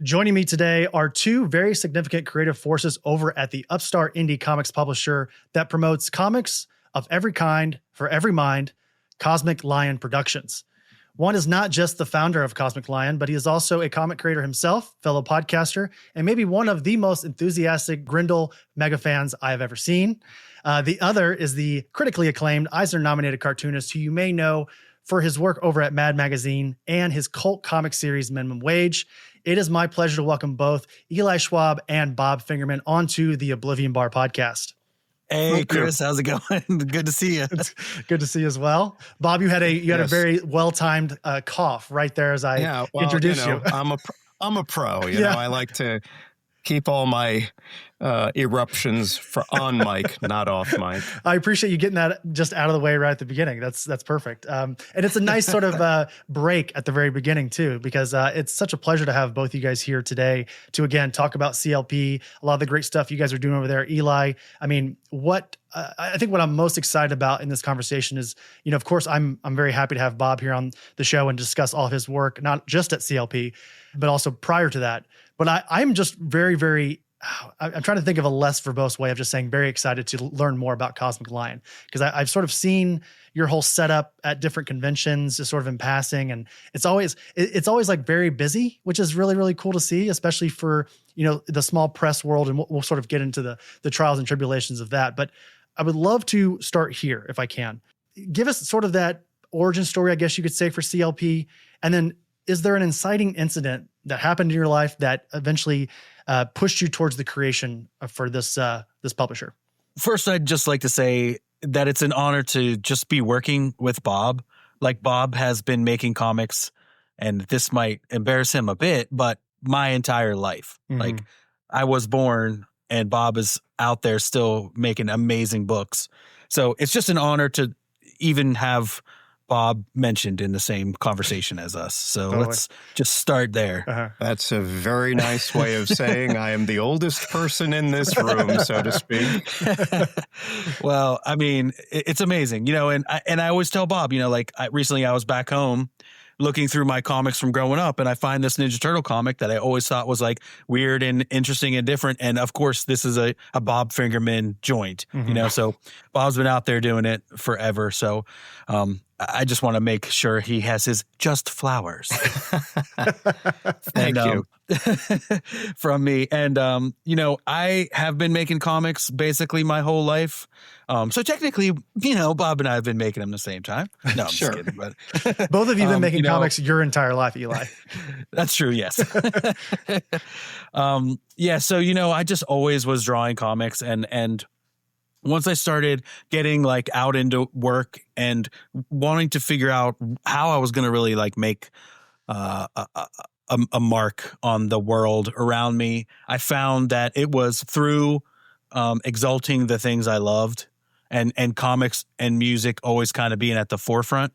Joining me today are two very significant creative forces over at the upstart indie comics publisher that promotes comics of every kind for every mind, Cosmic Lion Productions. One is not just the founder of Cosmic Lion, but he is also a comic creator himself, fellow podcaster, and maybe one of the most enthusiastic Grindel mega fans I have ever seen. The other is the critically acclaimed Eisner-nominated cartoonist who you may know for his work over at Mad Magazine and his cult comic series Minimum Wage. It is my pleasure to welcome both Eli Schwab and Bob Fingerman onto the Oblivion Bar podcast. Hey, Chris, how's it going? Good to see you. It's good to see you as well. Bob, you had a very well-timed cough right there as I introduced you. I'm a pro. You know, I like to keep all my eruptions on mic, not off mic. I appreciate you getting that just out of the way right at the beginning. That's perfect. And it's a nice sort of break at the very beginning too, because it's such a pleasure to have both you guys here today to again talk about CLP, a lot of the great stuff you guys are doing over there. Eli, I mean, I think what I'm most excited about in this conversation is, you know, of course, I'm very happy to have Bob here on the show and discuss all of his work, not just at CLP, but also prior to that. But I'm just very, I'm trying to think of a less verbose way of just saying very excited to learn more about Cosmic Lion, because I've sort of seen your whole setup at different conventions just sort of in passing. And it's always like very busy, which is really, really cool to see, especially for, you know, the small press world. And we'll sort of get into the trials and tribulations of that. But I would love to start here if I can. Give us sort of that origin story, I guess you could say, for CLP. And then is there an inciting incident that happened in your life that eventually pushed you towards the creation for this publisher? First, I'd just like to say that it's an honor to just be working with Bob. Like, Bob has been making comics, and this might embarrass him a bit, but my entire life. Mm-hmm. Like, I was born and Bob is out there still making amazing books. So it's just an honor to even have Bob mentioned in the same conversation as us. So let's just start there. Uh-huh. That's a very nice way of saying I am the oldest person in this room, so to speak. Well, I mean, it's amazing, you know, and I always tell Bob, you know, like recently I was back home looking through my comics from growing up, and I find this Ninja Turtle comic that I always thought was like weird and interesting and different. And of course, this is a Bob Fingerman joint, you know, so Bob's been out there doing it forever. So I just want to make sure he has his just flowers. Thank you. From me. And, you know, I have been making comics basically my whole life. So technically, you know, Bob and I have been making them the same time. No, I'm sure. just kidding. But both of you have been making comics your entire life, Eli. That's true. Yes. Yeah. So, you know, I just always was drawing comics, and once I started getting like out into work and wanting to figure out how I was going to really like make a mark on the world around me, I found that it was through exalting the things I loved, and comics and music always kind of being at the forefront.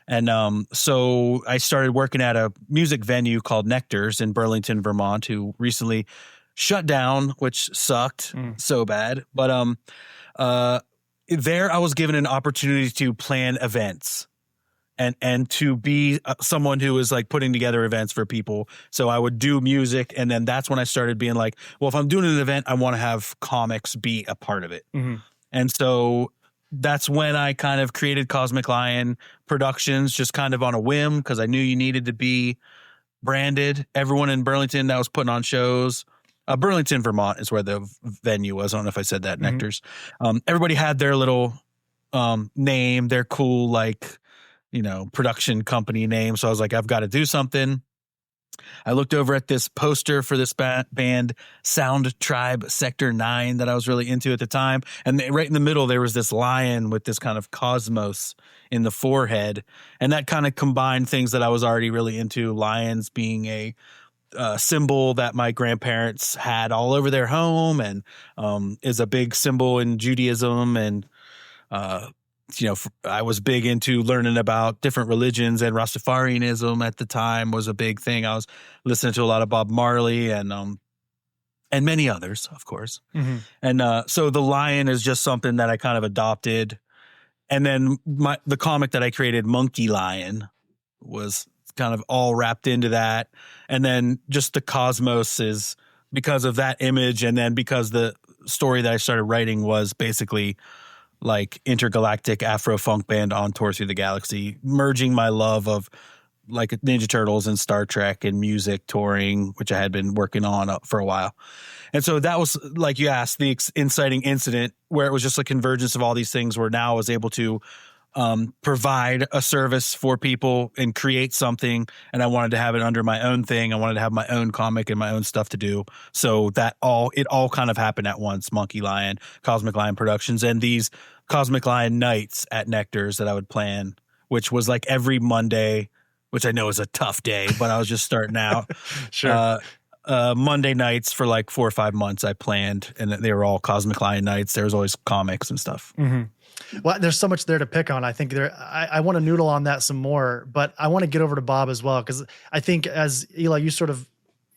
And so I started working at a music venue called Nectar's in Burlington, Vermont, who recently shut down, which sucked so bad. But there I was given an opportunity to plan events and to be someone who was like putting together events for people. So I would do music, and then that's when I started being like, well, if I'm doing an event, I want to have comics be a part of it. And so that's when I kind of created Cosmic Lion Productions, just kind of on a whim, because I knew you needed to be branded. Everyone in Burlington that was putting on shows, Burlington, Vermont is where the venue was. I don't know if I said that, Nectar's. Everybody had their little name, their cool, like, you know, production company name. So I was like, I've got to do something. I looked over at this poster for this band, Sound Tribe Sector 9, that I was really into at the time. And right in the middle, there was this lion with this kind of cosmos in the forehead. And that kind of combined things that I was already really into, lions being a symbol that my grandparents had all over their home, and is a big symbol in Judaism. And, you know, I was big into learning about different religions, and Rastafarianism at the time was a big thing. I was listening to a lot of Bob Marley and many others, of course. And so the lion is just something that I kind of adopted. And then the comic that I created, Monkey Lion, was kind of all wrapped into that. And then just the cosmos is because of that image. And then because the story that I started writing was basically like intergalactic Afro funk band on tour through the galaxy, merging my love of like Ninja Turtles and Star Trek and music touring, which I had been working on for a while. And so that was, like you asked, the inciting incident where it was just a convergence of all these things where now I was able to provide a service for people and create something. And I wanted to have it under my own thing. I wanted to have my own comic and my own stuff to do. So it all kind of happened at once. Monkey Lion, Cosmic Lion Productions, and these Cosmic Lion nights at Nectar's that I would plan, which was like every Monday, which I know is a tough day, but I was just starting out. Sure. Monday nights for like 4 or 5 months I planned, and they were all Cosmic Lion nights. There was always comics and stuff. Mm-hmm. Well, there's so much there to pick on. I think I want to noodle on that some more, but I want to get over to Bob as well, because I think, as Eli,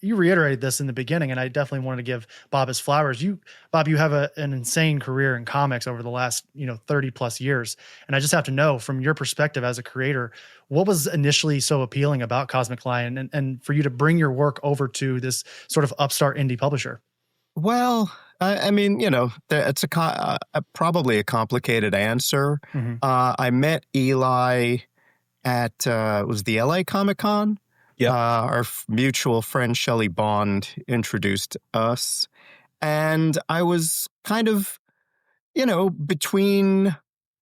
you reiterated this in the beginning, and I definitely wanted to give Bob his flowers. Bob, you have an insane career in comics over the last 30 plus years, and I just have to know, from your perspective as a creator, what was initially so appealing about Cosmic Lion, and for you to bring your work over to this sort of upstart indie publisher? Well, I mean, it's probably a complicated answer. Mm-hmm. I met Eli at it was the LA Comic-Con. Yeah, our mutual friend Shelley Bond introduced us, and I was kind of, between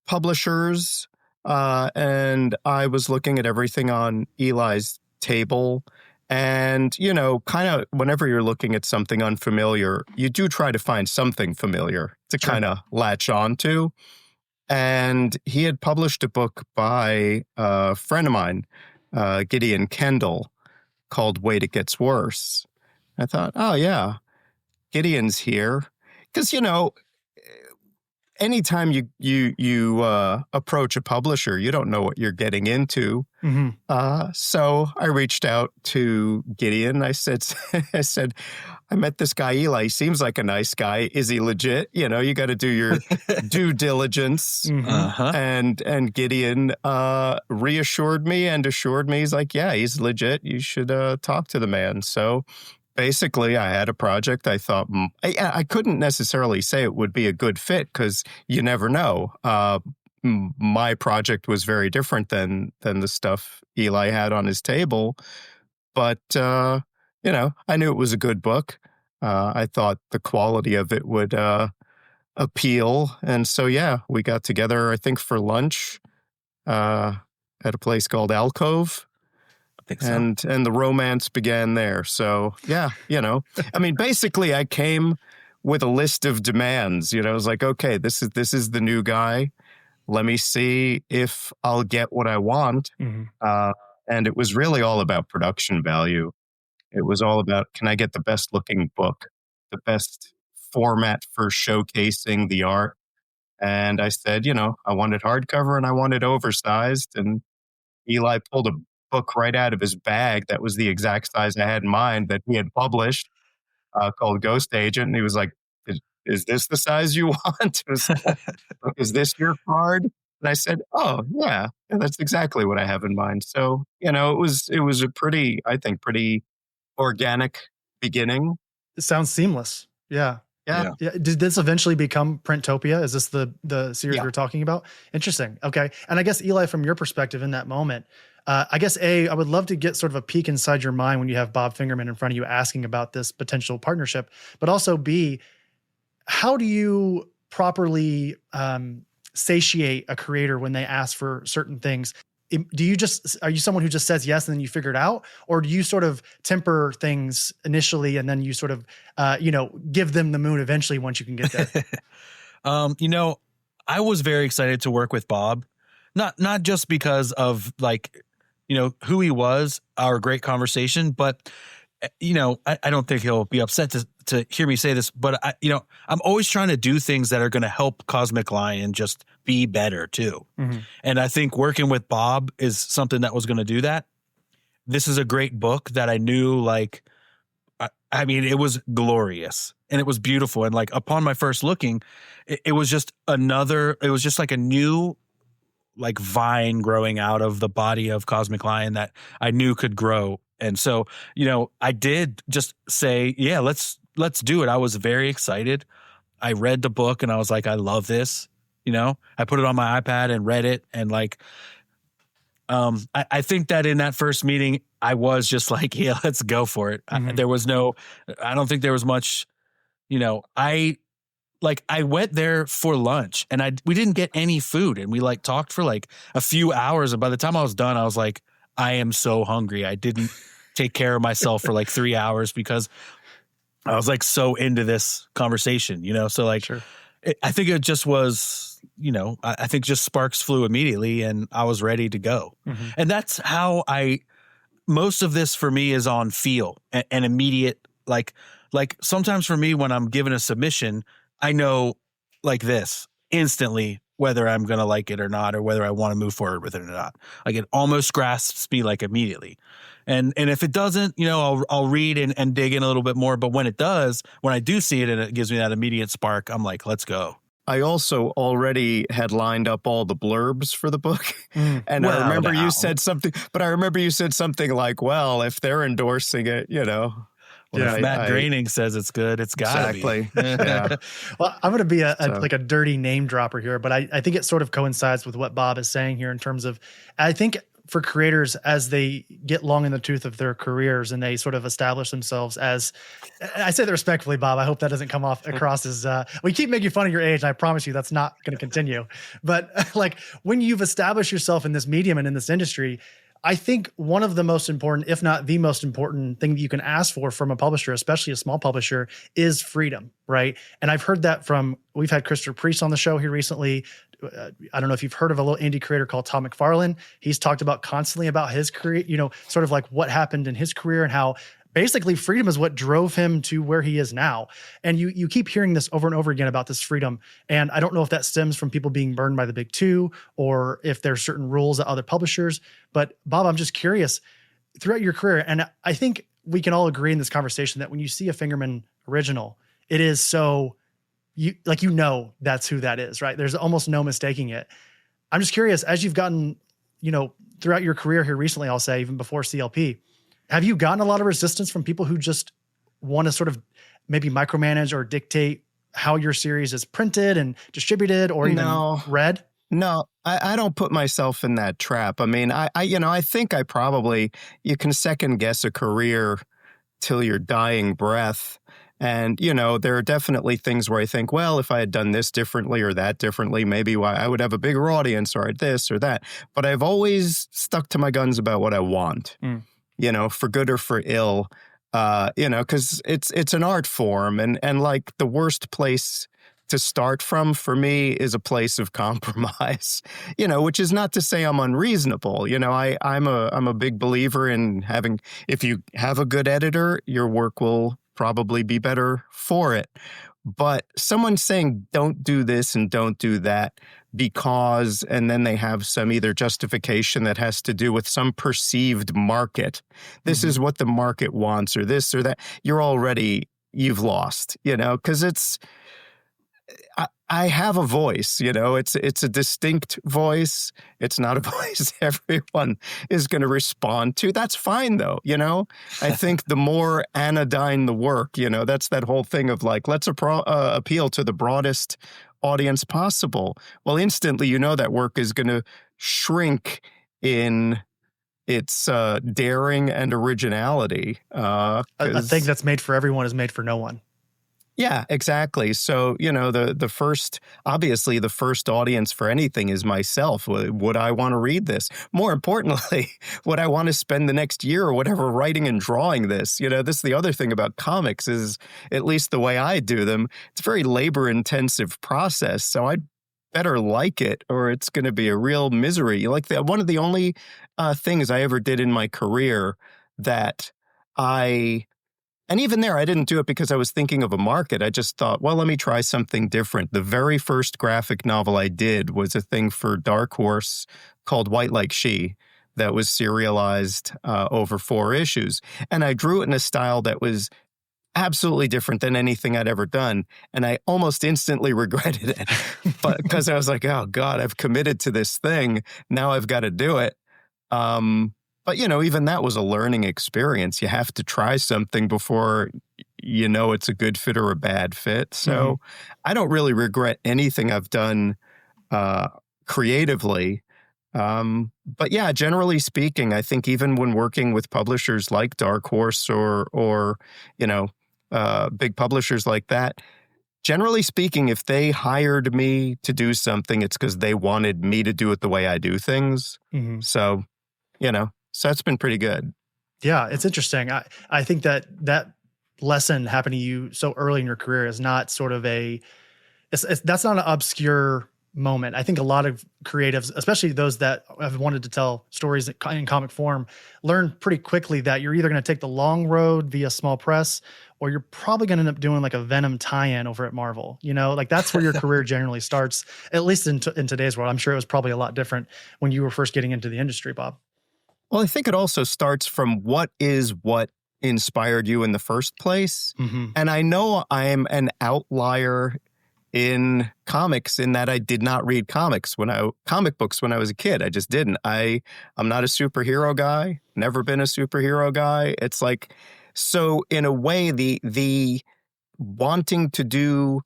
publishers, and I was looking at everything on Eli's table. And, kind of whenever you're looking at something unfamiliar, you do try to find something familiar to kind of latch on to. And he had published a book by a friend of mine, Gideon Kendall, called Wait, It Gets Worse. I thought, oh, yeah, Gideon's here. Because, anytime you approach a publisher, you don't know what you're getting into. Mm-hmm. So I reached out to Gideon. I said, I met this guy, Eli. He seems like a nice guy. Is he legit? You got to do your due diligence. Mm-hmm. uh-huh. And Gideon reassured me and assured me, he's like, yeah, he's legit. You should talk to the man. So basically, I had a project. I thought I couldn't necessarily say it would be a good fit because you never know. My project was very different than the stuff Eli had on his table. But, I knew it was a good book. I thought the quality of it would appeal. And so, yeah, we got together, I think, for lunch at a place called Alcove. So. And the romance began there. So, yeah, I mean, basically I came with a list of demands, it was like, okay, this is the new guy. Let me see if I'll get what I want. Mm-hmm. And it was really all about production value. It was all about, can I get the best looking book, the best format for showcasing the art? And I said, I wanted hardcover and I wanted oversized. And Eli pulled a book right out of his bag that was the exact size I had in mind that he had published, called Ghost Agent. And he was like, is this the size you want? Is this your card? And I said, oh, yeah, that's exactly what I have in mind. So, it was a pretty organic beginning. It sounds seamless. Yeah. Yeah. Did this eventually become Printopia? Is this the series we're talking about? Interesting. Okay. And I guess, Eli, from your perspective in that moment, I guess, A, I would love to get sort of a peek inside your mind when you have Bob Fingerman in front of you asking about this potential partnership, but also, B, how do you properly satiate a creator when they ask for certain things? Are you someone who just says yes and then you figure it out? Or do you sort of temper things initially and then you sort of, give them the moon eventually once you can get there? I was very excited to work with Bob, not just because of who he was, our great conversation, but I don't think he'll be upset to hear me say this, but I'm always trying to do things that are going to help Cosmic Lion just be better too. Mm-hmm. And I think working with Bob is something that was going to do that. This is a great book that I knew, it was glorious and it was beautiful. And upon my first looking, it was just like a new like vine growing out of the body of Cosmic Lion that I knew could grow. And so, I did just say, yeah, let's do it. I was very excited. I read the book and I was like, I love this. I put it on my iPad and read it. And like, I think that in that first meeting, I was just like, yeah, let's go for it. Mm-hmm. I don't think there was much, I went there for lunch and we didn't get any food, and we like talked for like a few hours. And by the time I was done, I was like, I am so hungry. I didn't take care of myself for like 3 hours because I was like so into this conversation, so like, Sure. I think it just was, I think just sparks flew immediately and I was ready to go. Mm-hmm. And that's how most of this for me is on feel and immediate. Like sometimes for me, when I'm given a submission, I know like this instantly whether I'm going to like it or not, or whether I want to move forward with it or not. Like it almost grasps me like immediately. And if it doesn't, I'll read and dig in a little bit more. But when it does, when I do see it and it gives me that immediate spark, I'm like, let's go. I also already had lined up all the blurbs for the book. And Well, I remember now. you said something, like, well, if they're endorsing it, Well, if Matt Groening says it's good, it's got to exactly. be. Yeah. Well, I'm going to be like a dirty name dropper here, but I think it sort of coincides with what Bob is saying here in terms of, I think for creators as they get long in the tooth of their careers and they sort of establish themselves as, I say that respectfully, Bob, I hope that doesn't come off across as, we keep making fun of your age, and I promise you that's not going to continue. But like when you've established yourself in this medium and in this industry, I think one of the most important, if not the most important thing that you can ask for from a publisher, especially a small publisher, is freedom, right? And I've heard that we've had Christopher Priest on the show here recently. I don't know if you've heard of a little indie creator called Tom McFarlane. He's talked about constantly about his career, sort of like what happened in his career and how basically freedom is what drove him to where he is now. And you keep hearing this over and over again about this freedom. And I don't know if that stems from people being burned by the big two or if there's certain rules at other publishers. But Bob, I'm just curious, throughout your career, and I think we can all agree in this conversation that when you see a Fingerman original, it is so, that's who that is, right? There's almost no mistaking it. I'm just curious, as you've gotten, throughout your career here recently, I'll say, even before CLP, have you gotten a lot of resistance from people who just want to sort of maybe micromanage or dictate how your series is printed and distributed or even read? No, I don't put myself in that trap. I mean, I think you can second guess a career till your dying breath. And, there are definitely things where I think, well, if I had done this differently or that differently, maybe I would have a bigger audience or this or that. But I've always stuck to my guns about what I want. For good or for ill, because it's an art form. And like the worst place to start from for me is a place of compromise, which is not to say I'm unreasonable. I'm a big believer in if you have a good editor, your work will probably be better for it. But someone saying don't do this and don't do that because, and then they have some either justification that has to do with some perceived market. This is what the market wants or this or that. You've lost, because I have a voice, it's a distinct voice. It's not a voice everyone is going to respond to. That's fine though. I think the more anodyne the work, that's that whole thing of like, let's appeal to the broadest audience possible. Well, instantly, that work is going to shrink in its daring and originality. A thing that's made for everyone is made for no one. Yeah, exactly. So, the first audience for anything is myself. Would I want to read this? More importantly, would I want to spend the next year or whatever writing and drawing this? This is the other thing about comics is, at least the way I do them, it's a very labor-intensive process. So I'd better like it or it's going to be a real misery. One of the only things I ever did in my career that and even there, I didn't do it because I was thinking of a market. I just thought, well, let me try something different. The very first graphic novel I did was a thing for Dark Horse called White Like She that was serialized over 4 issues. And I drew it in a style that was absolutely different than anything I'd ever done. And I almost instantly regretted it, but because I was like, oh God, I've committed to this thing. Now I've got to do it. But even that was a learning experience. You have to try something before you know it's a good fit or a bad fit. So I don't really regret anything I've done creatively. But yeah, generally speaking, I think even when working with publishers like Dark Horse or big publishers like that, generally speaking, if they hired me to do something, it's because they wanted me to do it the way I do things. So, so that's been pretty good. Yeah, it's interesting. I think that lesson happened to you so early in your career is not sort of that's not an obscure moment. I think a lot of creatives, especially those that have wanted to tell stories in comic form, learn pretty quickly that you're either going to take the long road via small press, or you're probably going to end up doing like a Venom tie-in over at Marvel. Like that's where your career generally starts, at least in today's world. I'm sure it was probably a lot different when you were first getting into the industry, Bob. Well, I think it also starts from what inspired you in the first place. And I know I'm an outlier in comics in that I did not read comic books when I was a kid. I just didn't. I'm not a superhero guy, never been a superhero guy. It's like, so in a way, the wanting to do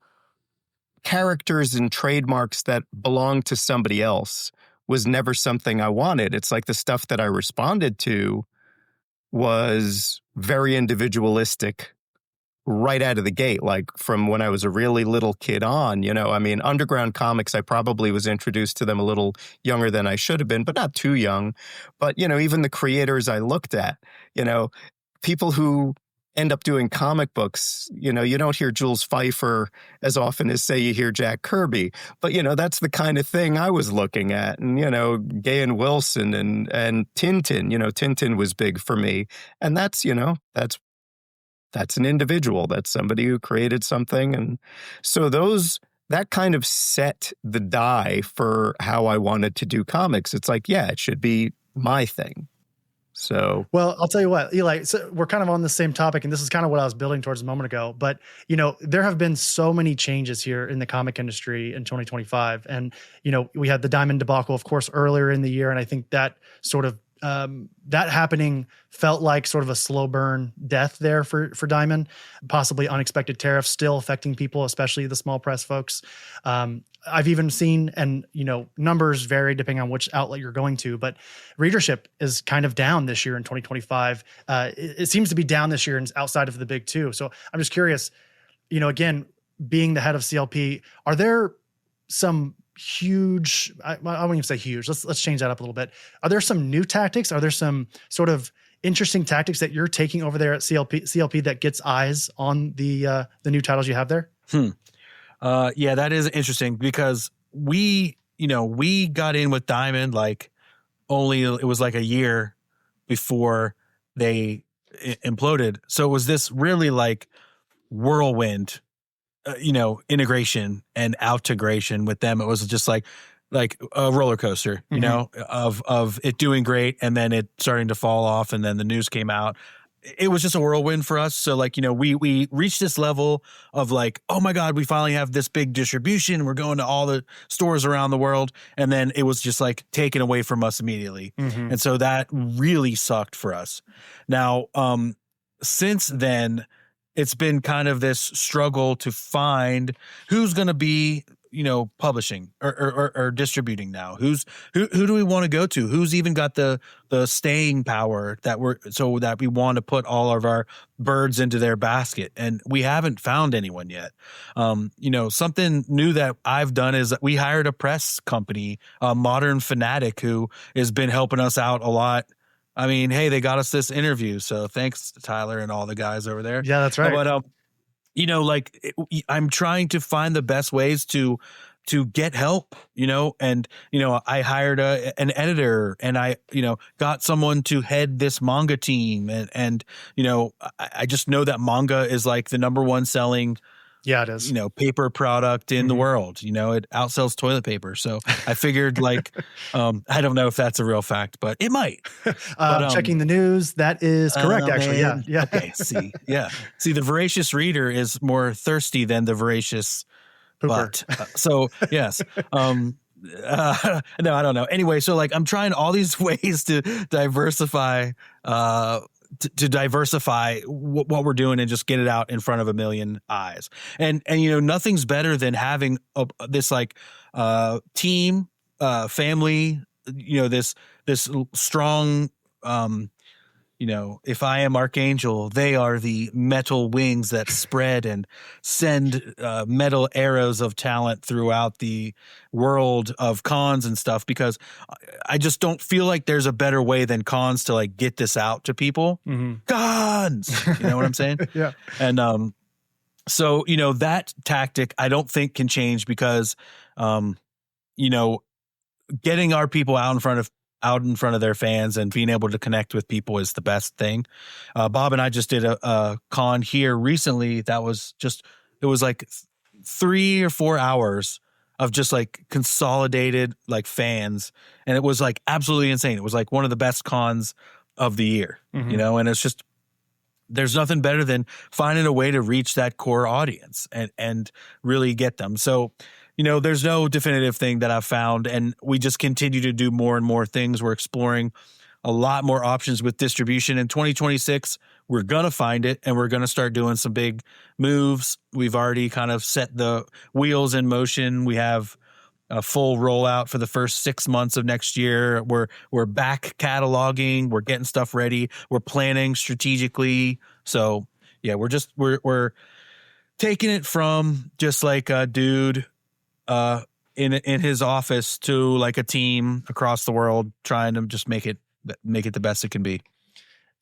characters and trademarks that belong to somebody else was never something I wanted. It's like the stuff that I responded to was very individualistic right out of the gate, like from when I was a really little kid on. Underground comics, I probably was introduced to them a little younger than I should have been, but not too young. But, even the creators I looked at, people who end up doing comic books, you don't hear Jules Pfeiffer as often as, say, you hear Jack Kirby. But, that's the kind of thing I was looking at. And, Gay and Wilson and Tintin, Tintin was big for me. And that's an individual. That's somebody who created something. And so that kind of set the die for how I wanted to do comics. It's like, yeah, it should be my thing. So, well, I'll tell you what, Eli, so we're kind of on the same topic, and this is kind of what I was building towards a moment ago, but there have been so many changes here in the comic industry in 2025. And, we had the Diamond debacle, of course, earlier in the year. And I think that sort of, that happening felt like sort of a slow burn death there for Diamond, possibly unexpected tariffs still affecting people, especially the small press folks. I've even seen, and numbers vary depending on which outlet you're going to, but readership is kind of down this year in 2025. It seems to be down this year and outside of the big two. So I'm just curious, again, being the head of CLP, are there some huge, I won't even say huge, let's change that up a little bit. Are there some new tactics? Are there some sort of interesting tactics that you're taking over there at CLP that gets eyes on the new titles you have there? Yeah, that is interesting because we got in with Diamond it was like a year before they imploded. So it was this really like whirlwind, integration and outegration with them. It was just like a roller coaster, of it doing great and then it starting to fall off, and then the news came out. It was just a whirlwind for us. So we reached this level of like, oh my God, we finally have this big distribution. We're going to all the stores around the world. And then it was just like taken away from us immediately. And so that really sucked for us. Now, since then, it's been kind of this struggle to find who's going to be, publishing or distributing now. Who do we want to go to? Who's even got the staying power that we want to put all of our birds into their basket? And we haven't found anyone yet. Something new that I've done is that we hired a press company, Modern Fanatic, who has been helping us out a lot. I mean, hey, they got us this interview, so thanks to Tyler and all the guys over there. Yeah, that's right. But I'm trying to find the best ways to get help, and I hired an editor, and I got someone to head this manga team, and I just know that manga is like the number one selling Yeah, it is. paper product in the world. It outsells toilet paper. So I figured I don't know if that's a real fact, but it might. But Checking the news, that is correct, actually. Yeah. man, Yeah. Okay. See, the voracious reader is more thirsty than the voracious Pooper. butt. So yes. No, I don't know. Anyway, so I'm trying all these ways to diversify, to diversify what we're doing and just get it out in front of a million eyes. And nothing's better than having this team, family, this strong, if I am Archangel, they are the metal wings that spread and send metal arrows of talent throughout the world of cons and stuff, because I just don't feel like there's a better way than cons to get this out to people. Cons, you know what I'm saying? Yeah. And so that tactic I don't think can change, because getting our people out in front of their fans and being able to connect with people is the best thing. Bob and I just did a con here recently that was it was 3 or 4 hours of just consolidated fans, and it was absolutely insane. It was one of the best cons of the year, and it's just, there's nothing better than finding a way to reach that core audience and really get them. So there's no definitive thing that I've found, and we just continue to do more and more things. We're exploring a lot more options with distribution. In 2026, we're going to find it, and we're going to start doing some big moves. We've already kind of set the wheels in motion. We have a full rollout for the first 6 months of next year. We're back cataloging. We're getting stuff ready. We're planning strategically. So yeah, we're taking it from just a dude in his office to a team across the world, trying to just make it the best it can be.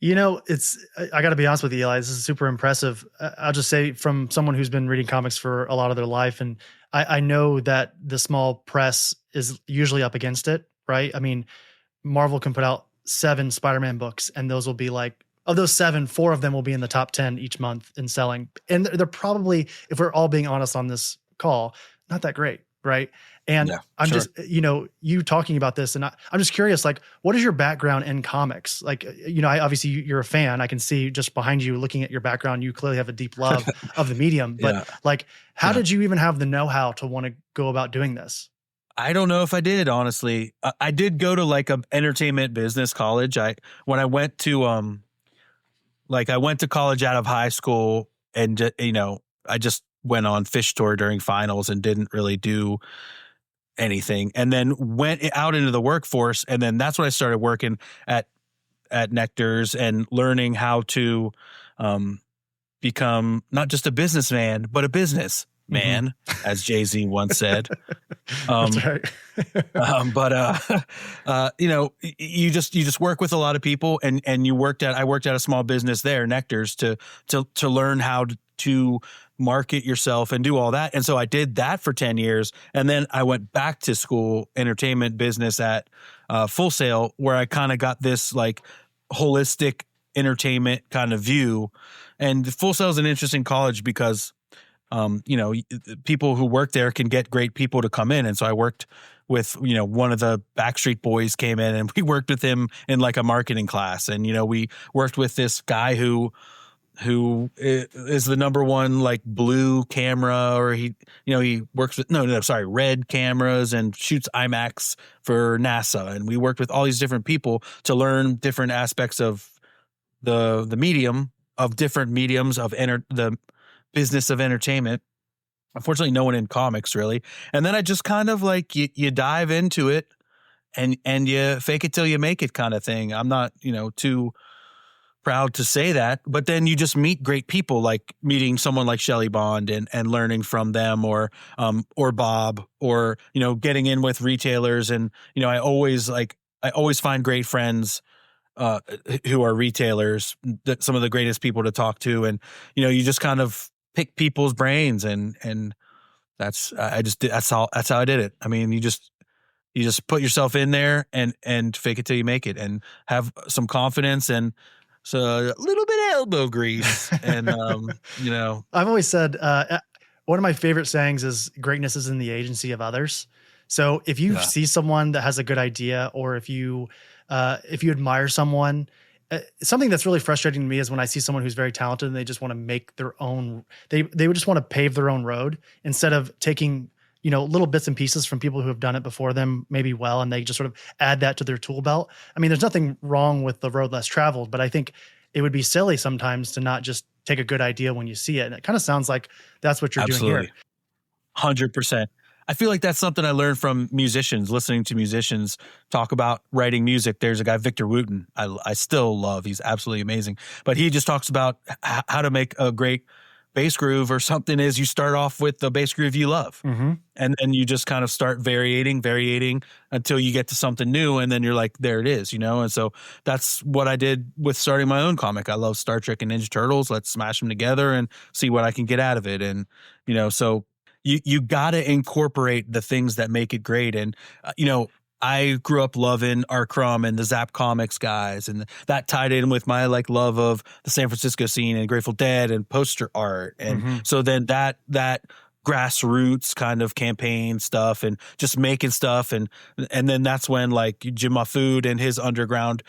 I got to be honest with you, Eli, this is super impressive. I'll just say, from someone who's been reading comics for a lot of their life, and I know that the small press is usually up against it, right? I mean, Marvel can put out 7 Spider-Man books, and those will be of those 7, 4 of them will be in the top 10 each month in selling. And they're probably, if we're all being honest on this call, not that great, right? And Yeah, I'm sure. just, you talking about this, and I'm just curious, what is your background in comics? Obviously you're a fan. I can see just behind you, looking at your background, you clearly have a deep love of the medium. But how did you even have the know-how to want to go about doing this? I don't know if I did, honestly. I did go to a entertainment business college. When I went to I went to college out of high school, and I just went on fish tour during finals and didn't really do anything, and then went out into the workforce. And then that's when I started working at Nectar's and learning how to become not just a businessman, but a business man, as Jay-Z once said. That's right. You just work with a lot of people, and I worked at a small business there, Nectar's, to learn how to market yourself and do all that. And so I did that for 10 years. And then I went back to school, entertainment business at Full Sail, where I kind of got this holistic entertainment kind of view. And Full Sail is an interesting college because, people who work there can get great people to come in. And so I worked with, one of the Backstreet Boys came in, and we worked with him in a marketing class. And, we worked with this guy who is the number one blue camera, or he works with red cameras and shoots IMAX for NASA. And we worked with all these different people to learn different aspects of the medium, of different mediums of the business of entertainment. Unfortunately, no one in comics really. And then I just kind of you dive into it and you fake it till you make it kind of thing. I'm not, too proud to say that, but then you just meet great people, like meeting someone like Shelley Bond and learning from them, or Bob, or, getting in with retailers. And, I always find great friends who are retailers, some of the greatest people to talk to. And, you just kind of pick people's brains, and that's how I did it. I mean, you just put yourself in there and fake it till you make it, and have some confidence and so a little bit of elbow grease. And, I've always said, One of my favorite sayings is greatness is in the agency of others. So if you Yeah, see someone that has a good idea, or if you admire someone, something that's really frustrating to me is when I see someone who's very talented and they just want to make their own, they would just want to pave their own road instead of taking, little bits and pieces from people who have done it before them, maybe well, and they just sort of add that to their tool belt. I mean, there's nothing wrong with the road less traveled, but I think it would be silly sometimes to not just take a good idea when you see it. And it kind of sounds like that's what you're doing here. absolutely. 100%. I feel like that's something I learned from musicians, listening to musicians talk about writing music. There's a guy, Victor Wooten, I still love. He's absolutely amazing. But he just talks about how to make a great bass groove or something is you start off with the bass groove you love. Mm-hmm. And then you just kind of start variating until you get to something new. And then you're like, there it is, And so that's what I did with starting my own comic. I love Star Trek and Ninja Turtles. Let's smash them together and see what I can get out of it. And, so you got to incorporate the things that make it great. And, I grew up loving Art Crumb and the Zap Comics guys, and that tied in with my love of the San Francisco scene and Grateful Dead and poster art. And so then that grassroots kind of campaign stuff and just making stuff. And then that's when Jim Mahfood and his underground,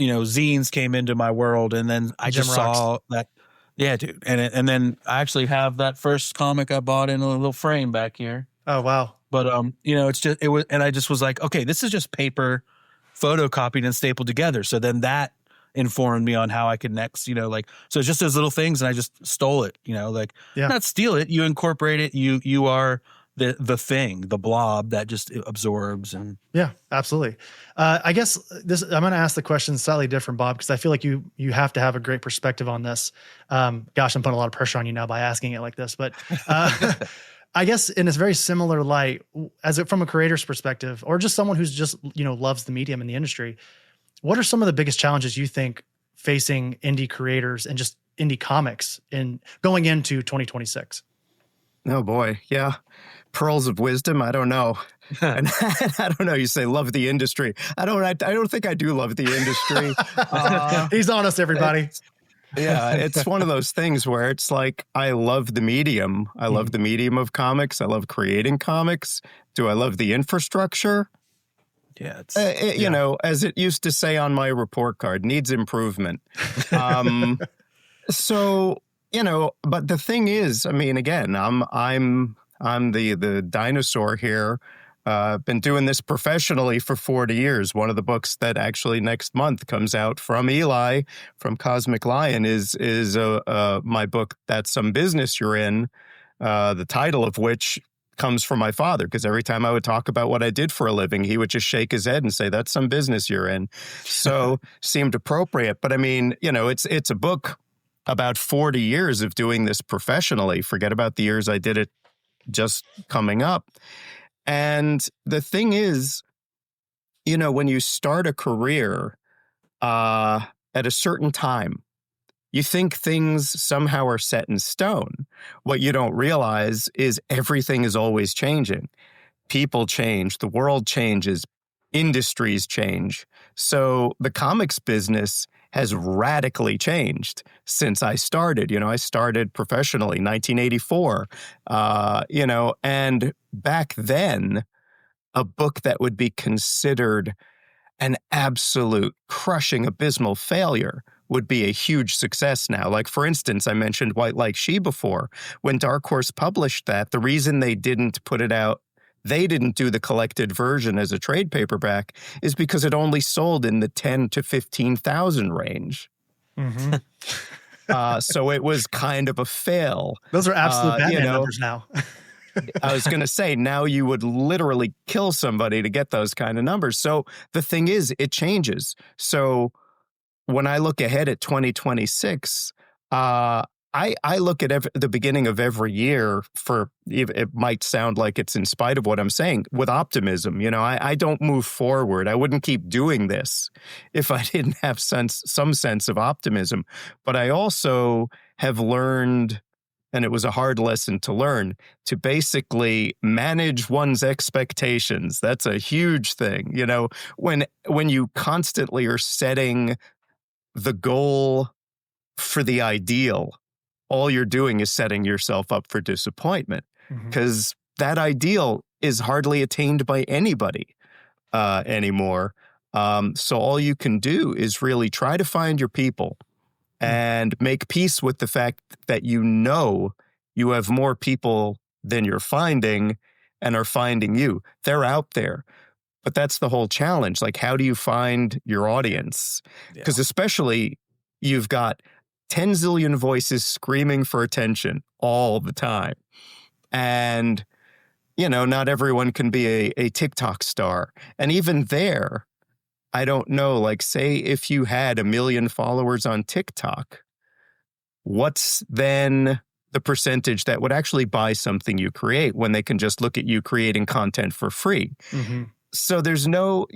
zines came into my world. And then I Jim just rocks. saw that. Yeah, dude. And then I actually have that first comic I bought in a little frame back here. Oh, wow. But and I just was like, okay, this is just paper photocopied and stapled together. So then that informed me on how I could next, so it's just those little things, and I just stole it, not steal it. You incorporate it. You are the thing, the blob that just absorbs. And yeah, absolutely. I guess I'm going to ask the question slightly different, Bob, because I feel like you have to have a great perspective on this. Gosh, I'm putting a lot of pressure on you now by asking it like this, but I guess in a very similar light, from a creator's perspective, or just someone who's just, loves the medium in the industry, what are some of the biggest challenges you think facing indie creators and just indie comics in going into 2026? Oh boy. Yeah. Pearls of wisdom. I don't know. And I don't know. You say love the industry. I don't think I do love the industry. He's honest, everybody. Yeah, it's one of those things where it's like, I love the medium. I love the medium of comics. I love creating comics. Do I love the infrastructure? Yeah, as it used to say on my report card, needs improvement. So, but the thing is, I mean, again, I'm the dinosaur here. Been doing this professionally for 40 years. One of the books that actually next month comes out from Eli, from Cosmic Lion, is my book, That's Some Business You're In, the title of which comes from my father, because every time I would talk about what I did for a living, he would just shake his head and say, that's some business you're in. So seemed appropriate. But I mean, it's a book about 40 years of doing this professionally. Forget about the years I did it just coming up. And the thing is, when you start a career at a certain time, you think things somehow are set in stone. What you don't realize is everything is always changing. People change, the world changes, industries change. So the comics business has radically changed since I started. I started professionally in 1984, and back then, a book that would be considered an absolute crushing, abysmal failure would be a huge success now. Like, for instance, I mentioned White Like She before. When Dark Horse published that, the reason they didn't put it out, they didn't do the collected version as a trade paperback, is because it only sold in the 10 to 15,000 range. Mm-hmm. So it was kind of a fail. Those are absolute Batman numbers now. I was going to say, now you would literally kill somebody to get those kind of numbers. So the thing is, it changes. So when I look ahead at 2026, I look at the beginning of every year it might sound like it's in spite of what I'm saying, with optimism. I don't move forward. I wouldn't keep doing this if I didn't have some sense of optimism. But I also have learned, and it was a hard lesson to learn, to basically manage one's expectations. That's a huge thing. When you constantly are setting the goal for the ideal all you're doing is setting yourself up for disappointment, because that ideal is hardly attained by anybody anymore. So all you can do is really try to find your people and make peace with the fact that you have more people than you're finding and are finding you. They're out there. But that's the whole challenge. Like, how do you find your audience? Because especially you've got 10 zillion voices screaming for attention all the time. And, not everyone can be a TikTok star. And even there, I don't know, like, say if you had 1 million followers on TikTok, what's then the percentage that would actually buy something you create when they can just look at you creating content for free? So there's no,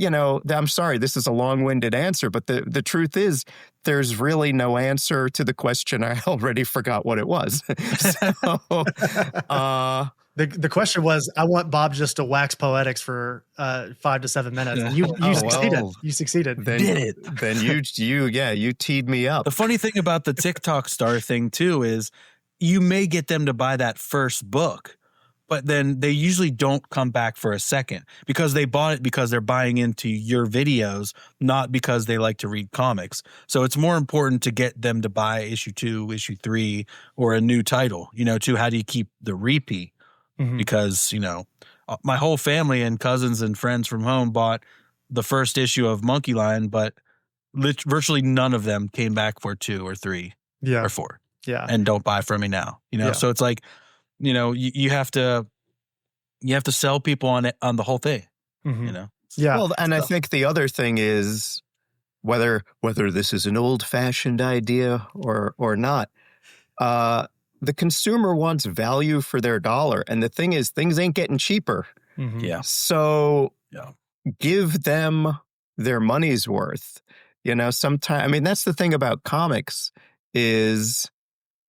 I'm sorry, this is a long-winded answer, but the truth is there's really no answer to the question. I already forgot what it was. The question was, I want Bob just to wax poetics for 5 to 7 minutes. You succeeded. Well, You succeeded. Then you teed me up. The funny thing about the TikTok star thing too is you may get them to buy that first book, but then they usually don't come back for a second because they bought it because they're buying into your videos, not because they like to read comics. So it's more important to get them to buy issue 2, issue 3, or a new title, to how do you keep the repeat? Because, my whole family and cousins and friends from home bought the first issue of Monkey Line, but virtually none of them came back for 2 or 3 or 4. Yeah. And don't buy from me now, So it's like, you have to sell people on the whole thing, Yeah. Well, and I think the other thing is whether this is an old-fashioned idea or not, the consumer wants value for their dollar. And the thing is, things ain't getting cheaper. Yeah. So give them their money's worth. Sometimes, that's the thing about comics is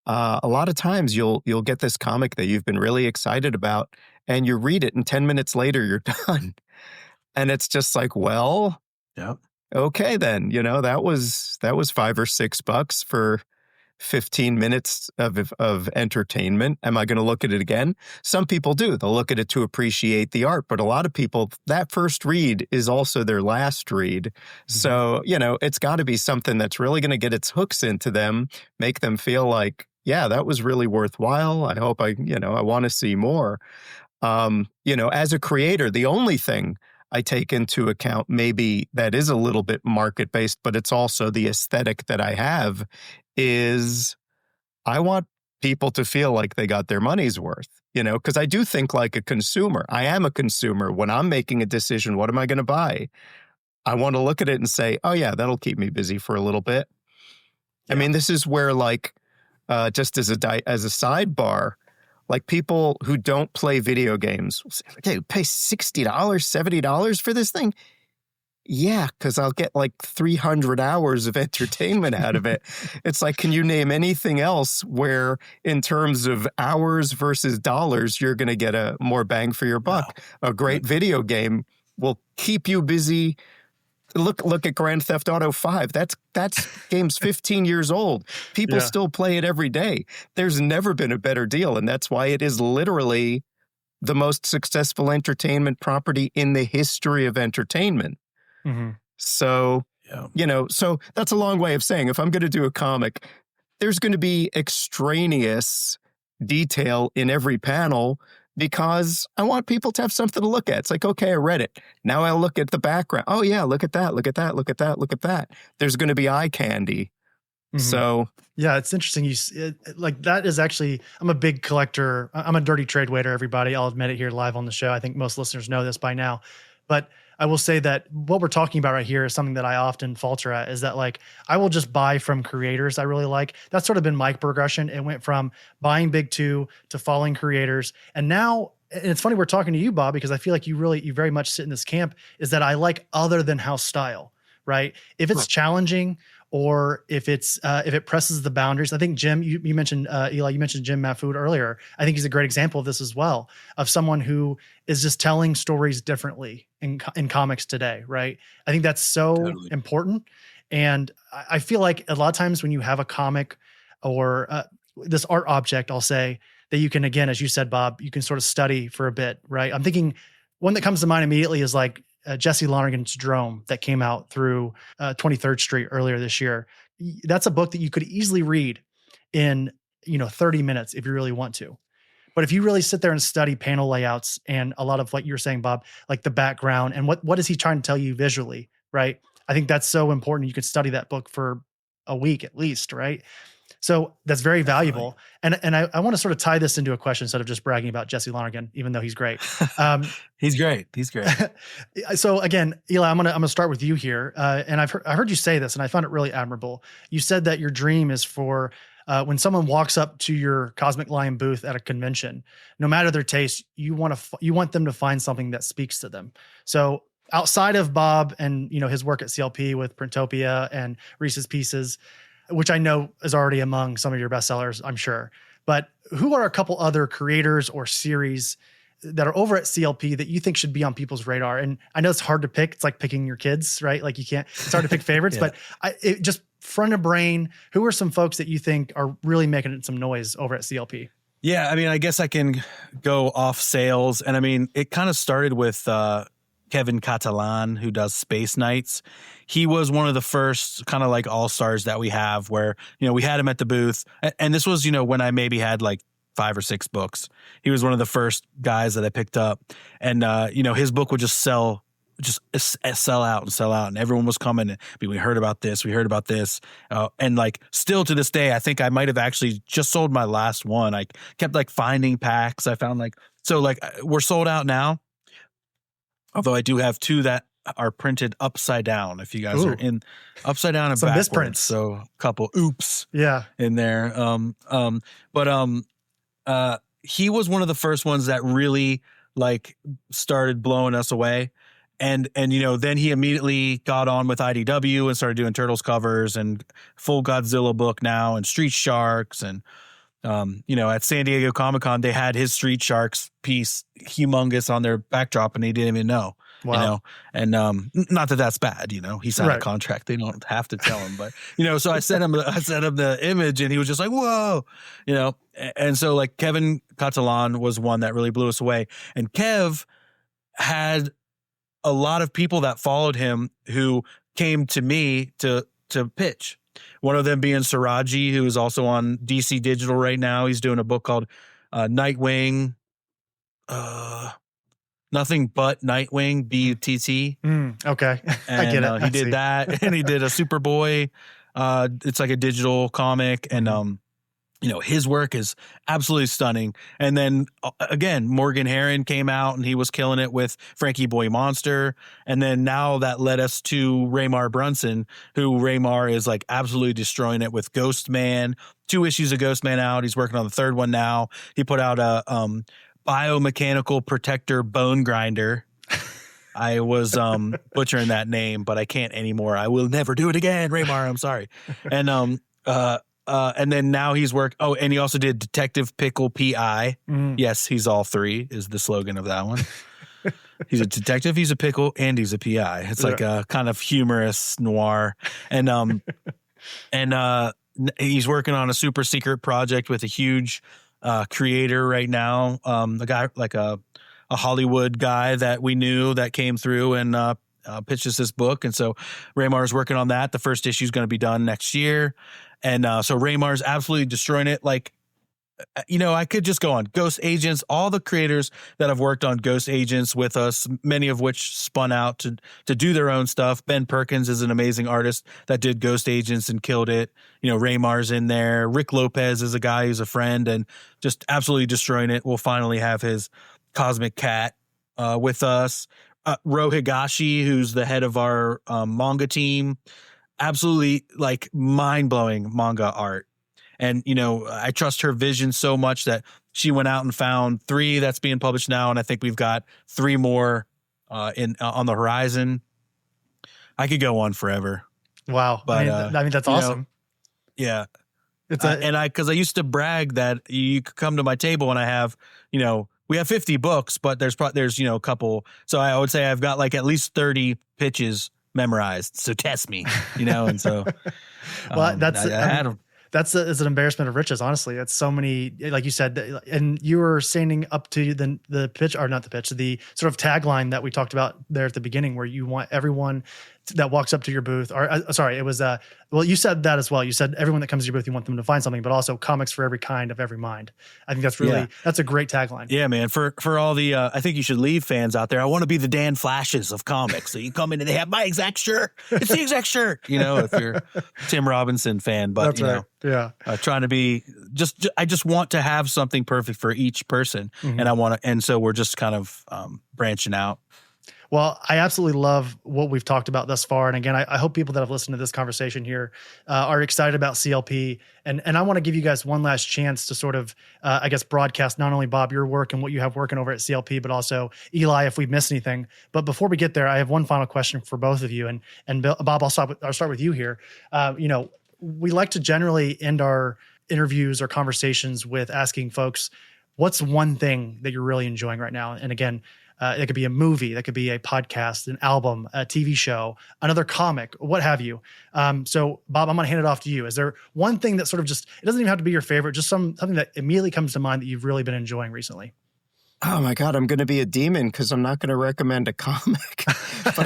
a lot of times you'll get this comic that you've been really excited about and you read it and 10 minutes later you're done. And it's just like, well, okay, then, that was $5 or $6 for 15 minutes of entertainment. Am I going to look at it again? Some people do. They'll look at it to appreciate the art. But a lot of people, that first read is also their last read. So, it's got to be something that's really going to get its hooks into them, make them feel like, yeah, that was really worthwhile. I hope I want to see more. As a creator, the only thing I take into account, maybe that is a little bit market-based, but it's also the aesthetic that I have, is I want people to feel like they got their money's worth, because I do think like a consumer. I am a consumer. When I'm making a decision, what am I going to buy? I want to look at it and say, oh yeah, that'll keep me busy for a little bit. Yeah. This is where just as a sidebar, like people who don't play video games, okay, pay $60, $70 for this thing. Yeah, because I'll get like 300 hours of entertainment out of it. It's like, can you name anything else where in terms of hours versus dollars, you're going to get a more bang for your buck? No. A great video game will keep you busy. Look at Grand Theft Auto 5. That's game's 15 years old. People still play it every day. There's never been a better deal, and that's why it is literally the most successful entertainment property in the history of entertainment. So, so that's a long way of saying if I'm going to do a comic, there's going to be extraneous detail in every panel because I want people to have something to look at. It's like, okay, I read it. Now I'll look at the background. Oh yeah, look at that, look at that, look at that, look at that. There's going to be eye candy. So yeah, it's interesting. That is actually, I'm a big collector. I'm a dirty trade waiter, everybody. I'll admit it here live on the show. I think most listeners know this by now, but I will say that what we're talking about right here is something that I often falter at, is that I will just buy from creators I really like. That's sort of been my progression. It went from buying Big Two to following creators. And now, and it's funny we're talking to you, Bob, because I feel like you very much sit in this camp, is that I like other than house style, right? If it's challenging or if it presses the boundaries. I think Jim, you mentioned, Eli, you mentioned Jim Mahfood earlier. I think he's a great example of this as well, of someone who is just telling stories differently in comics today, right? I think that's so important. And I feel like a lot of times when you have a comic or this art object, I'll say, that you can, again, as you said, Bob, you can sort of study for a bit, right? I'm thinking one that comes to mind immediately is like Jesse Lonergan's Drome that came out through 23rd Street earlier this year. That's a book that you could easily read in 30 minutes if you really want to. But if you really sit there and study panel layouts and a lot of what you're saying, Bob, like the background and what is he trying to tell you visually, right? I think that's so important. You could study that book for a week at least, right? So that's very valuable. And I want to sort of tie this into a question instead of just bragging about Jesse Lonergan, even though he's great. He's great. He's great. So again, Eli, I'm gonna start with you here. And I heard you say this, and I found it really admirable. You said that your dream is for when someone walks up to your Cosmic Lion booth at a convention, no matter their taste, you want them to find something that speaks to them. So outside of Bob and his work at CLP with Printopia and Reese's Pieces, which I know is already among some of your bestsellers, I'm sure. But who are a couple other creators or series that are over at CLP that you think should be on people's radar? And I know it's hard to pick. It's like picking your kids, right? Like it's hard to pick favorites, Yeah. but just front of brain, who are some folks that you think are really making some noise over at CLP? Yeah, I mean, I guess I can go off sales. And I mean, it kind of started with Kevin Catalan, who does Space Knights. He was one of the first kind of like all-stars that we have where, we had him at the booth. And this was, when I maybe had like 5 or 6 books. He was one of the first guys that I picked up. And, his book would just sell out. And everyone was coming. We heard about this. And like still to this day, I think I might have actually just sold my last one. I kept like finding packs. I found we're sold out now. Although I do have 2 that are printed upside down. If you guys are in upside down and some backwards, misprints. So a couple oops, in there. He was one of the first ones that really like started blowing us away. And then he immediately got on with IDW and started doing Turtles covers and full Godzilla book now and Street Sharks and. At San Diego Comic-Con, they had his Street Sharks piece humongous on their backdrop and he didn't even know, and not that that's bad, he signed a contract. They don't have to tell him, but, so I sent him the image and he was just like, whoa, and so like Kevin Catalan was one that really blew us away. And Kev had a lot of people that followed him who came to me to pitch. One of them being Siraji, who is also on DC Digital right now. He's doing a book called Nightwing, Nothing But Nightwing, BUTT. Okay, And, I get it. He did that, and he did a Superboy. It's like a digital comic, and his work is absolutely stunning. And then again, Morgan Herron came out and he was killing it with Frankie Boy Monster. And then now that led us to Raymar Brunson, who Raymar is like absolutely destroying it with Ghost Man. 2 issues of Ghost Man out. He's working on the 3rd one now. He put out a biomechanical protector bone grinder. I was butchering that name, but I can't anymore. I will never do it again, Raymar. I'm sorry. And then now he's worked. Oh, and he also did Detective Pickle PI. Yes, he's all 3 is the slogan of that one. He's a detective, he's a pickle, and he's a PI. It's like a kind of humorous noir. And he's working on a super secret project with a huge creator right now. A guy like a Hollywood guy that we knew that came through and pitched us this book. And so Raymar's working on that. The first issue is going to be done next year. And so Raymar's absolutely destroying it. Like, I could just go on. Ghost Agents, all the creators that have worked on Ghost Agents with us, many of which spun out to do their own stuff. Ben Perkins is an amazing artist that did Ghost Agents and killed it. Raymar's in there. Rick Lopez is a guy who's a friend and just absolutely destroying it. We'll finally have his Cosmic Cat with us. Ro Higashi, who's the head of our manga team, absolutely like mind-blowing manga art. And, I trust her vision so much that she went out and found 3 that's being published now. And I think we've got 3 more on the horizon. I could go on forever. Wow. But, I mean, that's awesome. Yeah. Because I used to brag that you could come to my table and I have, we have 50 books, but there's a couple. So I would say I've got like at least 30 pitches memorized. So test me, and so well, It's an embarrassment of riches, honestly. It's so many, like you said, and you were standing up to the pitch, or not the pitch, the sort of tagline that we talked about there at the beginning, where you want everyone that walks up to your booth, or sorry, it was well, you said that as well. You said everyone that comes to your booth, you want them to find something, but also comics for every kind of every mind. I think that's really that's a great tagline. Yeah, man. For all the I think you should leave fans out there. I want to be the Dan Flashes of comics. So you come in and they have my exact shirt. It's the exact shirt. You know, if you're a Tim Robinson fan, but That's right. Yeah. Trying to be I just want to have something perfect for each person, and so we're just kind of branching out. Well, I absolutely love what we've talked about thus far. And again, I hope people that have listened to this conversation here are excited about CLP. And I want to give you guys one last chance to sort of, I guess, broadcast not only, Bob, your work and what you have working over at CLP, but also Eli, if we've missed anything. But before we get there, I have one final question for both of you. And Bob, I'll start with you here. We like to generally end our interviews or conversations with asking folks, what's one thing that you're really enjoying right now? And again, it could be a movie, that could be a podcast, an album, a TV show, another comic, what have you. So, Bob, I'm going to hand it off to you. Is there one thing that sort of just, it doesn't even have to be your favorite, just something that immediately comes to mind that you've really been enjoying recently? Oh my God, I'm going to be a demon because I'm not going to recommend a comic. But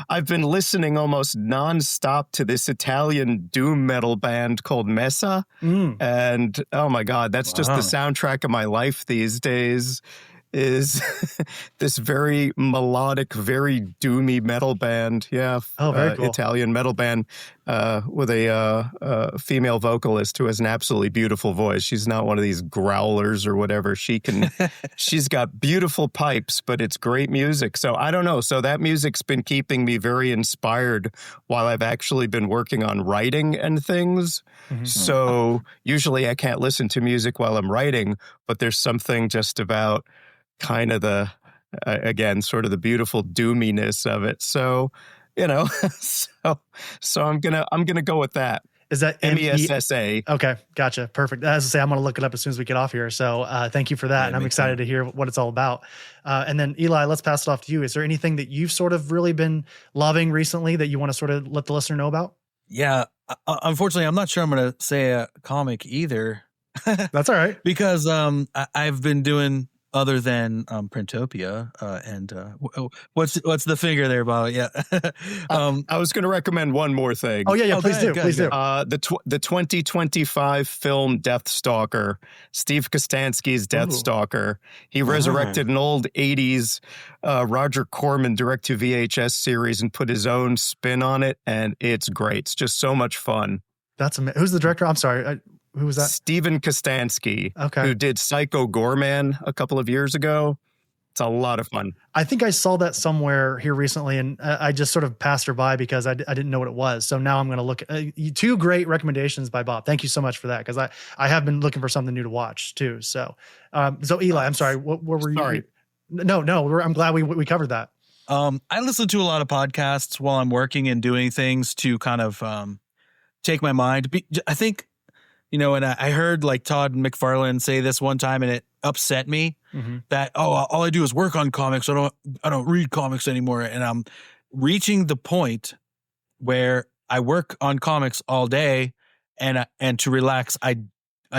I've been listening almost nonstop to this Italian doom metal band called Mesa. And oh my God, that's just the soundtrack of my life these days. Is this very melodic, very doomy metal band. Yeah. Oh, very cool. Italian metal band with a female vocalist who has an absolutely beautiful voice. She's not one of these growlers or whatever. She's got beautiful pipes, but it's great music. So I don't know. So that music's been keeping me very inspired while I've actually been working on writing and things. So usually I can't listen to music while I'm writing, but there's something just about kind of the, again, sort of the beautiful doominess of it. So, so I'm gonna go with that. Is that MESSA? Okay, gotcha. Perfect. As I say, I'm going to look it up as soon as we get off here. So thank you for that. And I'm excited to hear what it's all about. And then Eli, let's pass it off to you. Is there anything that you've sort of really been loving recently that you want to sort of let the listener know about? Yeah. Unfortunately, I'm not sure I'm going to say a comic either. That's all right. Because I've been doing other than Printopia and what's the figure there, Bob? Yeah. I was going to recommend one more thing. Oh yeah, please do. The 2025 film Deathstalker, Steve Kostanski's Deathstalker. He resurrected an old 80s Roger Corman direct to VHS series and put his own spin on it, and it's great. It's just so much fun. That's amazing. Who's the director? I'm sorry. Who was that? Steven Kostanski, who did Psycho Gorman a couple of years ago. It's a lot of fun. I think I saw that somewhere here recently, and I just sort of passed her by because I didn't know what it was. So now I'm going to look at two great recommendations by Bob. Thank you so much for that, because I have been looking for something new to watch too. So, Eli, I'm sorry. What were you? Sorry. No. I'm glad we covered that. I listen to a lot of podcasts while I'm working and doing things to kind of take my mind. I think. And I heard like Todd McFarlane say this one time, and it upset me that, all I do is work on comics. I don't read comics anymore. And I'm reaching the point where I work on comics all day, and to relax, I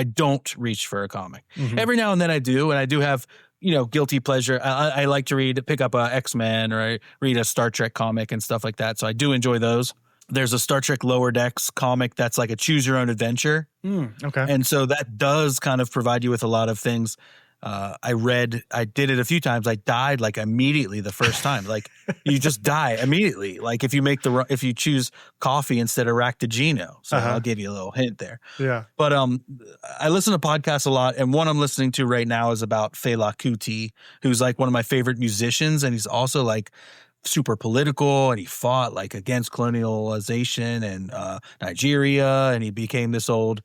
don't reach for a comic. Every now and then I do, and I do have, guilty pleasure. I like to pick up a X-Men, or I read a Star Trek comic and stuff like that. So I do enjoy those. There's a Star Trek Lower Decks comic that's like a choose your own adventure. Okay. And so that does kind of provide you with a lot of things. I did it a few times. I died like immediately the first time. Like you just die immediately. Like if you choose coffee instead of Ractigino. So I'll give you a little hint there. Yeah. But I listen to podcasts a lot, and one I'm listening to right now is about Fela Kuti, who's like one of my favorite musicians, and he's also like super political, and he fought like against colonialization and Nigeria, and he became this old.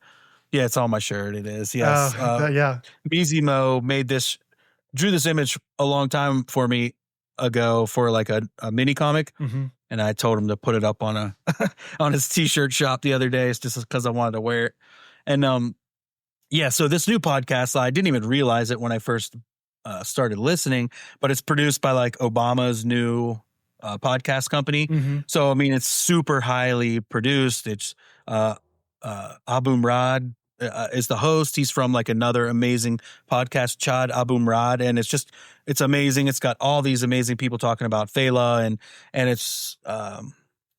Yeah, it's on my shirt. It is. Yes. Yeah. Mizimo drew this image a long time for me ago for like a mini comic, and I told him to put it up on on his t-shirt shop the other day, just because I wanted to wear it. And so this new podcast, I didn't even realize it when I first started listening, but it's produced by like Obama's new podcast company. So, I mean, it's super highly produced. It's Abumrad is the host. He's from like another amazing podcast, Chad Abumrad, and it's amazing. It's got all these amazing people talking about Fela, and it's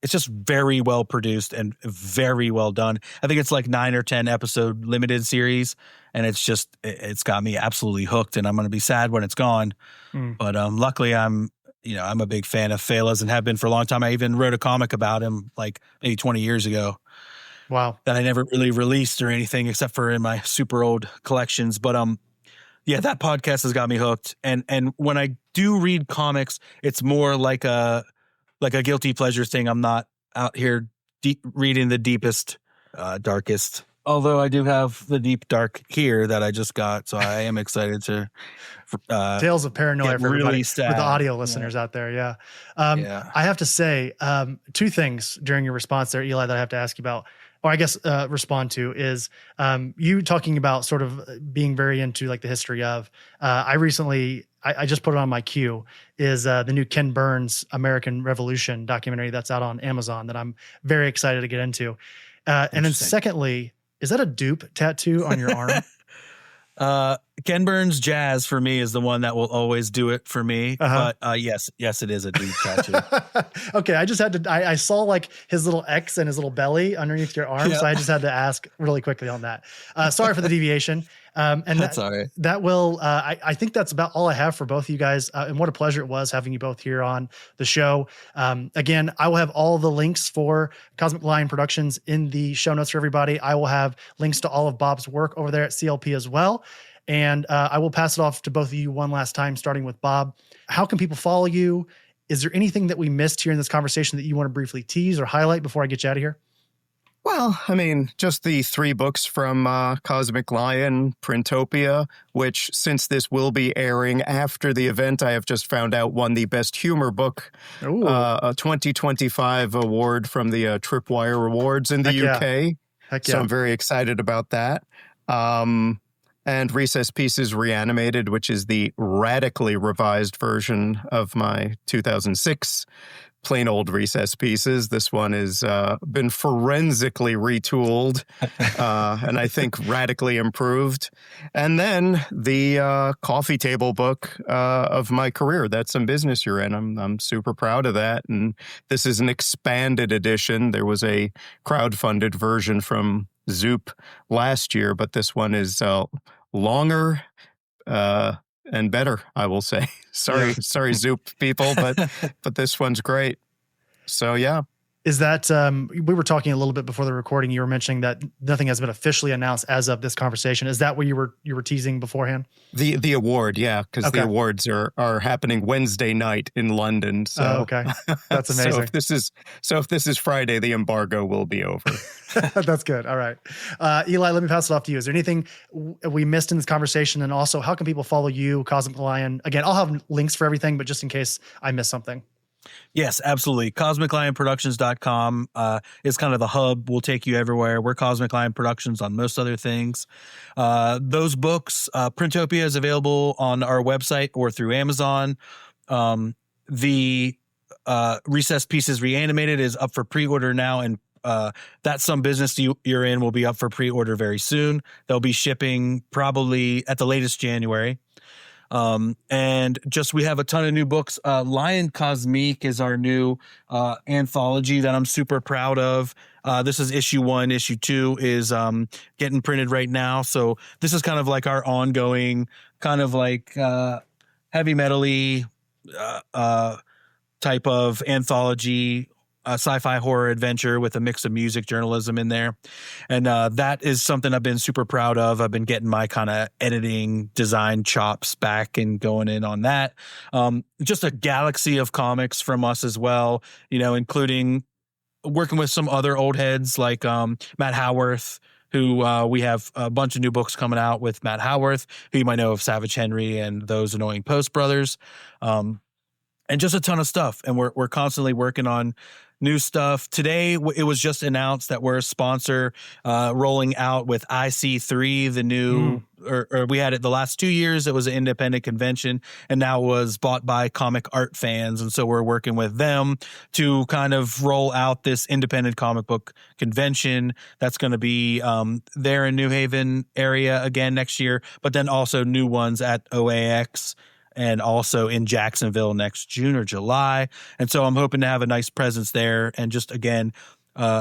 just very well produced and very well done. I think it's like 9 or 10 episode limited series, and it's got me absolutely hooked, and I'm going to be sad when it's gone. But luckily I'm a big fan of Fela's and have been for a long time. I even wrote a comic about him like maybe 20 years ago. Wow. That I never really released or anything except for in my super old collections. But yeah, that podcast has got me hooked. And when I do read comics, it's more like a guilty pleasure thing. I'm not out here reading the deepest, darkest. Although I do have the deep dark here that I just got, so I am excited to. Tales of Paranoia for everybody, for the audio listeners out there. Yeah. I have to say 2 things during your response there, Eli, that I have to ask you about, or I guess respond to, is you talking about sort of being very into like the history of. I just put it on my queue, is the new Ken Burns American Revolution documentary that's out on Amazon that I'm very excited to get into. And then secondly, is that a dupe tattoo on your arm? Ken Burns Jazz for me is the one that will always do it for me. But yes, it is a dupe tattoo. Okay, I just had to. I saw like his little X and his little belly underneath your arm, so I just had to ask really quickly on that. Sorry for the deviation. And that's all right. That will. I think that's about all I have for both of you guys. And what a pleasure it was having you both here on the show. Again, I will have all the links for Cosmic Lion Productions in the show notes for everybody. I will have links to all of Bob's work over there at CLP as well. And I will pass it off to both of you one last time, starting with Bob. How can people follow you? Is there anything that we missed here in this conversation that you want to briefly tease or highlight before I get you out of here? Well, I mean, just the 3 books from Cosmic Lion, Printopia, which, since this will be airing after the event, I have just found out won the Best Humor Book, a 2025 award from the Tripwire Awards in the UK. Heck yeah. So I'm very excited about that. And Recess Pieces Reanimated, which is the radically revised version of my 2006 plain old Recess Pieces. This one has been forensically retooled and I think radically improved. And then the coffee table book of my career, That's Some Business You're In. I'm super proud of that. And this is an expanded edition. There was a crowdfunded version from Zoop last year, but this one is longer and better, I will say. Sorry, Zoop people, but this one's great. So yeah. Is that we were talking a little bit before the recording? You were mentioning that nothing has been officially announced as of this conversation. Is that what you were teasing beforehand? The award, yeah, because the awards are happening Wednesday night in London. So okay, that's amazing. So if this is Friday, the embargo will be over. That's good. All right, Eli, let me pass it off to you. Is there anything we missed in this conversation? And also, how can people follow you, Cosmic Lion? Again, I'll have links for everything, but just in case I missed something. Yes, absolutely. CosmicLionProductions.com is kind of the hub. We'll take you everywhere. We're Cosmic Lion Productions on most other things. Those books, Printopia is available on our website or through Amazon. The Recess Pieces Reanimated is up for pre-order now, and That's Some Business You're In will be up for pre-order very soon. They'll be shipping probably at the latest January. And just, we have a ton of new books. Lion Cosmique is our new anthology that I'm super proud of. This is issue 1. Issue 2 is getting printed right now. So this is kind of like our ongoing kind of like heavy metal-y type of anthology, sci-fi horror adventure with a mix of music journalism in there. And that is something I've been super proud of. I've been getting my kind of editing design chops back and going in on that. Just a galaxy of comics from us as well, you know, including working with some other old heads like Matt Howarth, who we have a bunch of new books coming out with Matt Howarth, who you might know of Savage Henry and Those Annoying Post Brothers. And just a ton of stuff. And we're constantly working on new stuff. Today, it was just announced that we're a sponsor rolling out with IC3, the new, or we had it the last 2 years. It was an independent convention, and now it was bought by comic art fans. And so we're working with them to kind of roll out this independent comic book convention that's going to be there in New Haven area again next year, but then also new ones at OAX and also in Jacksonville next June or July. And so I'm hoping to have a nice presence there and just, again,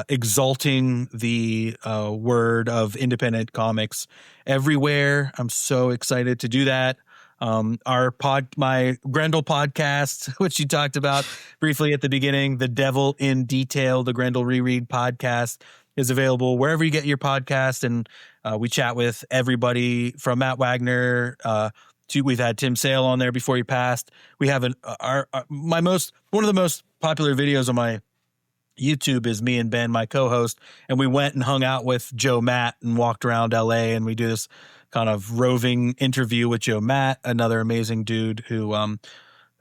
exalting the word of independent comics everywhere. I'm so excited to do that. My Grendel podcast, which you talked about briefly at the beginning, The Devil in Detail, the Grendel Reread podcast, is available wherever you get your podcast. And we chat with everybody from Matt Wagner, we've had Tim Sale on there before he passed. We have one of the most popular videos on my YouTube is me and Ben, my co-host, and we went and hung out with Joe Matt and walked around LA, and we do this kind of roving interview with Joe Matt, another amazing dude who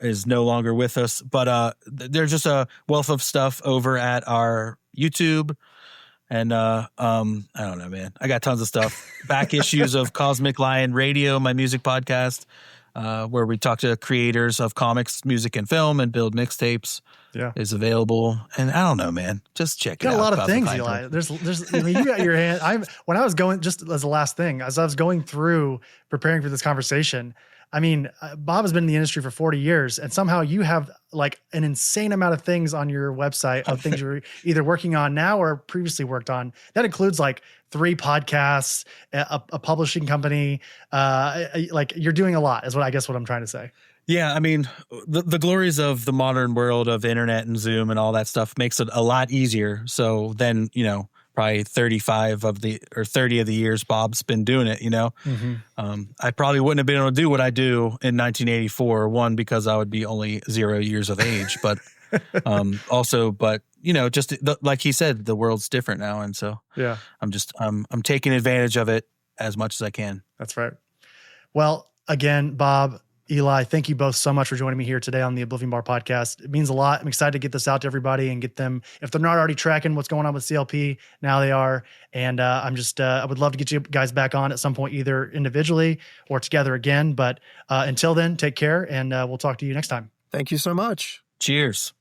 is no longer with us. But there's just a wealth of stuff over at our YouTube. And I don't know, man. I got tons of stuff. Back issues of Cosmic Lion Radio, my music podcast, where we talk to creators of comics, music, and film and build mixtapes. Yeah, is available. And I don't know, man. Just check it out. Got a lot of things, Eli. There's. I mean, you got your hand. When I was going, just as a last thing, as I was going through preparing for this conversation, I mean, Bob has been in the industry for 40 years, and somehow you have like an insane amount of things on your website of things you're either working on now or previously worked on. That includes like 3 podcasts, a publishing company. Like you're doing a lot is what I'm trying to say. Yeah, I mean, the glories of the modern world of internet and Zoom and all that stuff makes it a lot easier. So then, probably 35 of the, or 30 of the years Bob's been doing it, I probably wouldn't have been able to do what I do in 1984. One, because I would be only 0 years of age, but also, just like he said, the world's different now. And so yeah, I'm taking advantage of it as much as I can. That's right. Well, again, Bob, Eli, thank you both so much for joining me here today on the Oblivion Bar podcast. It means a lot. I'm excited to get this out to everybody and get them, if they're not already tracking what's going on with CLP, now they are. And I would love to get you guys back on at some point, either individually or together again. But until then, take care, and we'll talk to you next time. Thank you so much. Cheers.